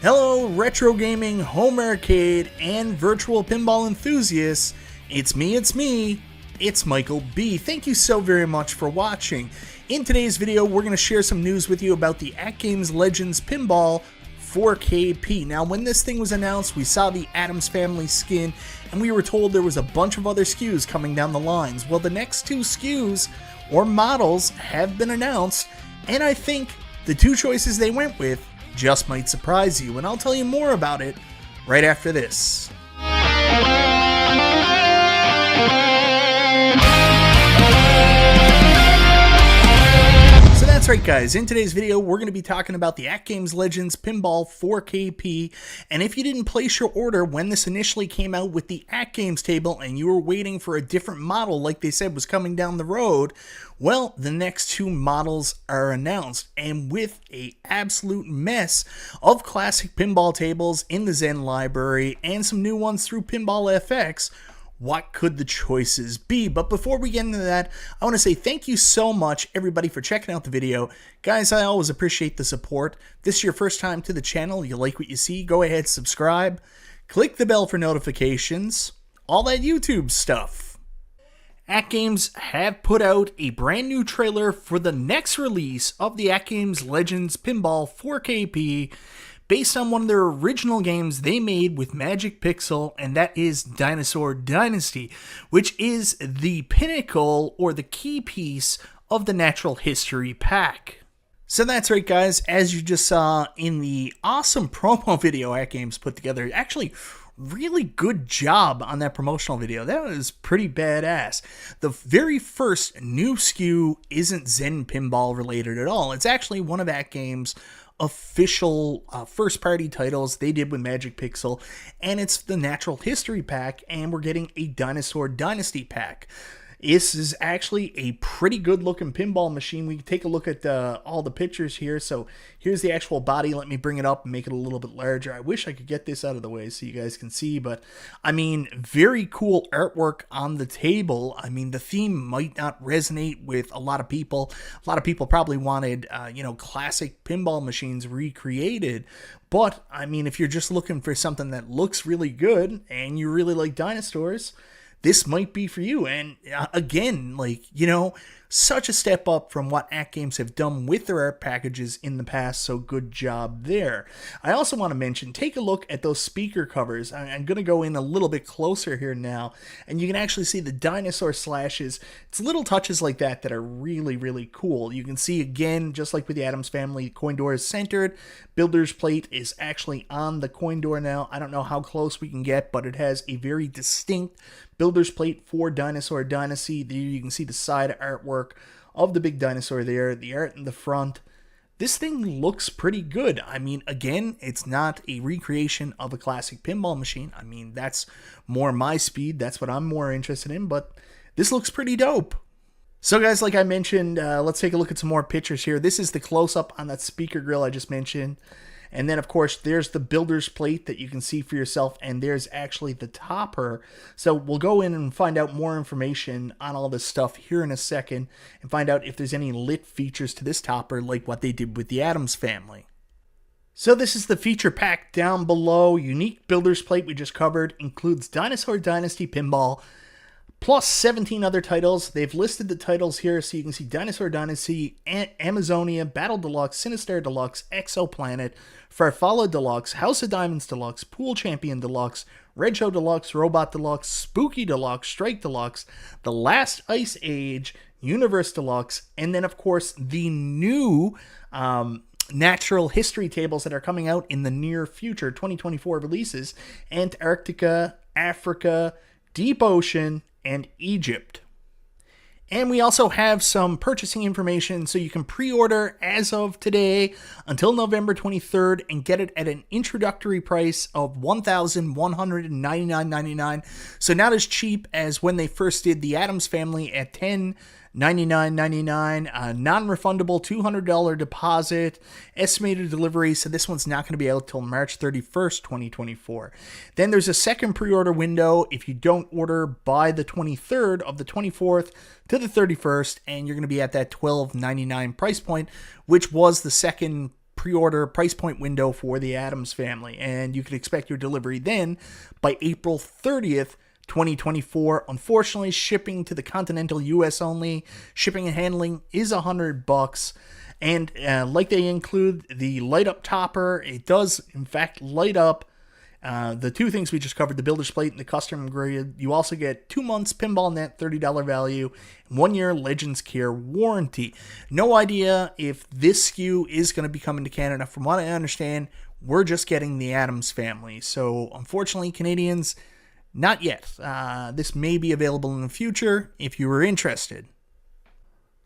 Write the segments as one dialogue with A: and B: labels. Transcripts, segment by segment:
A: Hello, retro gaming, home arcade, and virtual pinball enthusiasts. It's Michael B. Thank you so very much for watching. In today's video, we're going to share some news with you about the AtGames Legends Pinball 4KP. Now, when this thing was announced, we saw the Addams Family skin, and we were told there was a bunch of other SKUs coming down the lines. Well, the next two SKUs, or models, have been announced, and I think the two choices they went with just might surprise you, and I'll tell you more about it right after this. So that's right, guys. In today's video, we're going to be talking about the AtGames Legends Pinball 4KP, and if you didn't place your order when this initially came out with the AtGames table and you were waiting for a different model like they said was coming down the road, well, the next two models are announced, and with an absolute mess of classic pinball tables in the Zen library and some new ones through Pinball FX, what could the choices be? But before we get into that, I want to say thank you so much, everybody, for checking out the video. Guys, I always appreciate the support. If this is your first time to the channel, you like what you see, go ahead, subscribe, click the bell for notifications, all that YouTube stuff. AtGames have put out a brand new trailer for the next release of the AtGames Legends Pinball 4KP based on one of their original games they made with Magic Pixel, and that is Dinosaur Dynasty, which is the pinnacle or the key piece of the Natural History Pack. So that's right, guys, as you just saw in the awesome promo video AtGames put together, actually really good job on that promotional video. That was pretty badass. The very first new SKU isn't Zen Pinball related at all. It's actually one of AtGames' official first-party titles they did with Magic Pixel, and it's the Natural History Pack, and we're getting a Dinosaur Dynasty pack. This is actually a pretty good looking pinball machine. We can take a look at all the pictures here. So here's the actual body. Let me bring it up and make it a little bit larger. I wish I could get this out of the way so you guys can see, but I mean, very cool artwork on the table. I mean, the theme might not resonate with a lot of people. A lot of people probably wanted, classic pinball machines recreated. But I mean, if you're just looking for something that looks really good and you really like dinosaurs, this might be for you. And again, such a step up from what AtGames have done with their art packages in the past, so good job there. I also want to mention, take a look at those speaker covers. I'm going to go in a little bit closer here now, and you can actually see the dinosaur slashes. It's little touches like that that are really, really cool. You can see, again, just like with the Addams Family, coin door is centered. Builder's plate is actually on the coin door now. I don't know how close we can get, but it has a very distinct Builder's plate for Dinosaur Dynasty. There you can see the side artwork of the big dinosaur there, the art in the front. This thing looks pretty good. I mean, again, it's not a recreation of a classic pinball machine. I mean, that's more my speed. That's what I'm more interested in, but this looks pretty dope. So guys, like I mentioned, let's take a look at some more pictures here. This is the close-up on that speaker grill I just mentioned. And then, of course, there's the builder's plate that you can see for yourself, and there's actually the topper. So we'll go in and find out more information on all this stuff here in a second and find out if there's any lit features to this topper like what they did with the Addams Family. So this is the feature pack down below. Unique builder's plate we just covered includes Dinosaur Dynasty Pinball, plus 17 other titles. They've listed the titles here so you can see Dinosaur Dynasty, Amazonia, Battle Deluxe, Sinister Deluxe, Exoplanet, Farfalla Deluxe, House of Diamonds Deluxe, Pool Champion Deluxe, Red Show Deluxe, Robot Deluxe, Spooky Deluxe, Strike Deluxe, The Last Ice Age, Universe Deluxe, and then of course the new natural history tables that are coming out in the near future, 2024 releases, Antarctica, Africa, Deep Ocean, and Egypt. And we also have some purchasing information, so you can pre-order as of today until November 23rd and get it at an introductory price of $1,199.99. So not as cheap as when they first did the Addams Family at $1099.99, non-refundable $200 deposit, estimated delivery, so this one's not going to be out till March 31st, 2024. Then there's a second pre-order window if you don't order by the 23rd of the 24th to the 31st, and you're going to be at that $12.99 price point, which was the second pre-order price point window for the Addams Family, and you can expect your delivery then by April 30th, 2024. Unfortunately, shipping to the continental US only. Shipping and handling is $100. And like they include the light up topper, it does in fact light up. The two things we just covered, the builder's plate and the custom grid. You also get 2 months Pinball Net $30 value, 1 year Legends Care warranty. No idea if this SKU is going to be coming to Canada. From what I understand, we're just getting the Addams Family. So unfortunately, Canadians, not yet. This may be available in the future if you were interested.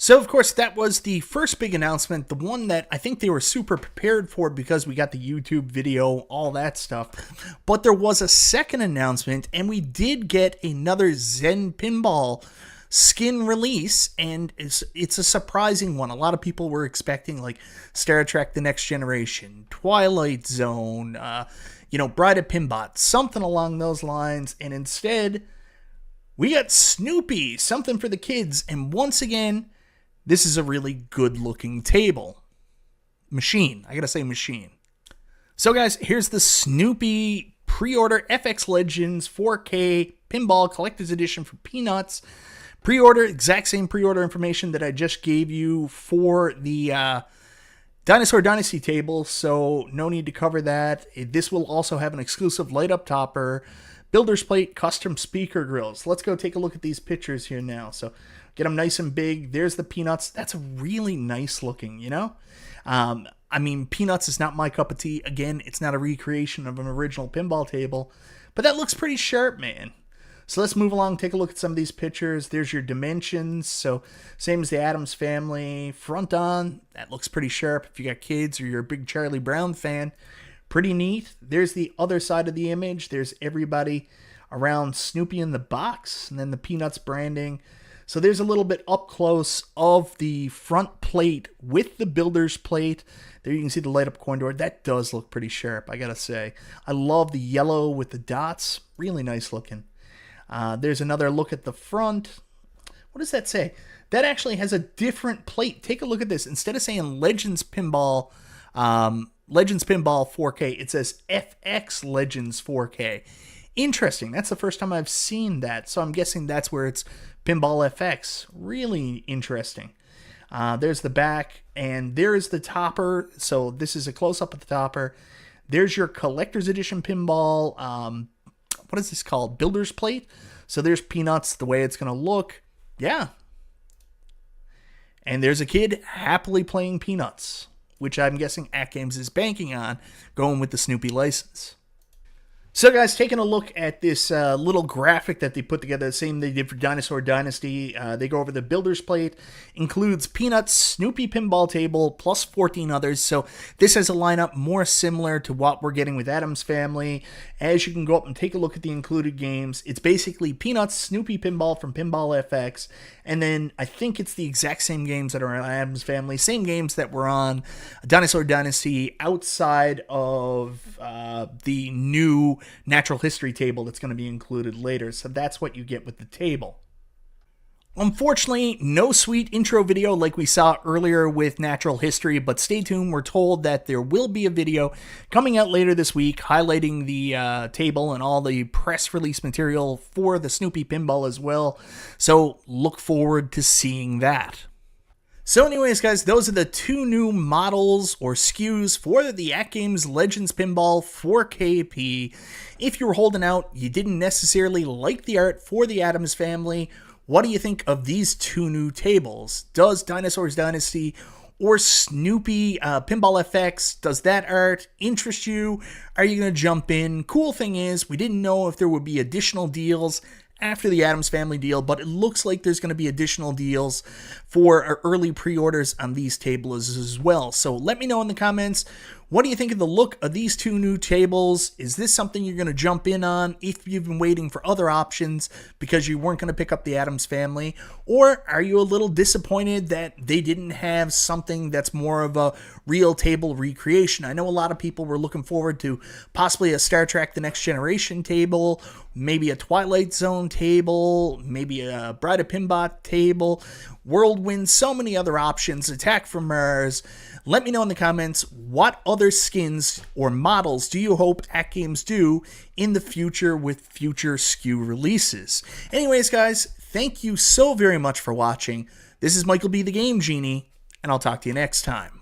A: So, of course, that was the first big announcement, the one that I think they were super prepared for because we got the YouTube video, all that stuff. But there was a second announcement, and we did get another Zen Pinball skin release, and it's a surprising one. A lot of people were expecting, like, Star Trek The Next Generation, Twilight Zone, Bride of Pinbot, something along those lines, and instead, we got Snoopy, something for the kids, and once again, this is a really good-looking table. Machine. I gotta say machine. So, guys, here's the Snoopy pre-order FX Legends 4K Pinball Collector's Edition for Peanuts. Pre-order, exact same pre-order information that I just gave you for the Dinosaur Dynasty Table, so no need to cover that. This will also have an exclusive light-up topper, builder's plate, custom speaker grills. Let's go take a look at these pictures here now. So get them nice and big. There's the Peanuts. That's really nice looking, I mean, Peanuts is not my cup of tea. Again, it's not a recreation of an original pinball table, but that looks pretty sharp, man. So let's move along, take a look at some of these pictures. There's your dimensions. So same as the Addams Family. Front on, that looks pretty sharp if you got kids or you're a big Charlie Brown fan. Pretty neat. There's the other side of the image. There's everybody around Snoopy in the box, and then the Peanuts branding. So there's a little bit up close of the front plate with the builder's plate. There you can see the light up coin door. That does look pretty sharp, I gotta say. I love the yellow with the dots. Really nice looking. There's another look at the front. What does that say? That actually has a different plate. Take a look at this. Instead of saying Legends Pinball 4K, it says FX Legends 4K. Interesting. That's the first time I've seen that. So I'm guessing that's where it's Pinball FX. Really interesting. There's the back, and there's the topper. So this is a close-up of the topper. There's your Collector's Edition Pinball. What is this called? Builder's plate. So there's Peanuts, the way it's going to look. Yeah. And there's a kid happily playing Peanuts, which I'm guessing AtGames is banking on, going with the Snoopy license. So, guys, taking a look at this little graphic that they put together, the same they did for Dinosaur Dynasty. They go over the builder's plate, includes Peanuts, Snoopy Pinball Table, plus 14 others. So this has a lineup more similar to what we're getting with Addams Family. As you can go up and take a look at the included games, it's basically Peanuts, Snoopy Pinball from Pinball FX, and then I think it's the exact same games that are on Addams Family, same games that were on Dinosaur Dynasty outside of the new natural history table that's going to be included later. So that's what you get with the table. Unfortunately, no sweet intro video like we saw earlier with natural history, but stay tuned. We're told that there will be a video coming out later this week highlighting the table and all the press release material for the Snoopy Pinball as well. So look forward to seeing that. So anyways, guys, those are the two new models or SKUs for the AtGames Legends Pinball 4KP. If you were holding out, you didn't necessarily like the art for the Addams Family, what do you think of these two new tables? Does Dinosaur Dynasty or Snoopy Pinball FX, does that art interest you? Are you going to jump in? Cool thing is, we didn't know if there would be additional deals after the Addams Family deal, but it looks like there's going to be additional deals for our early pre-orders on these tables as well. So let me know in the comments, what do you think of the look of these two new tables? Is this something you're going to jump in on if you've been waiting for other options because you weren't going to pick up the Addams Family? Or are you a little disappointed that they didn't have something that's more of a real table recreation? I know a lot of people were looking forward to possibly a Star Trek The Next Generation table, maybe a Twilight Zone table, maybe a Bride of Pinbot table. Whirlwind, so many other options, Attack from Mars. Let me know in the comments, what other skins or models do you hope AtGames do in the future with future SKU releases? Anyways, guys, thank you so very much for watching. This is Michael B. the Game Genie, and I'll talk to you next time.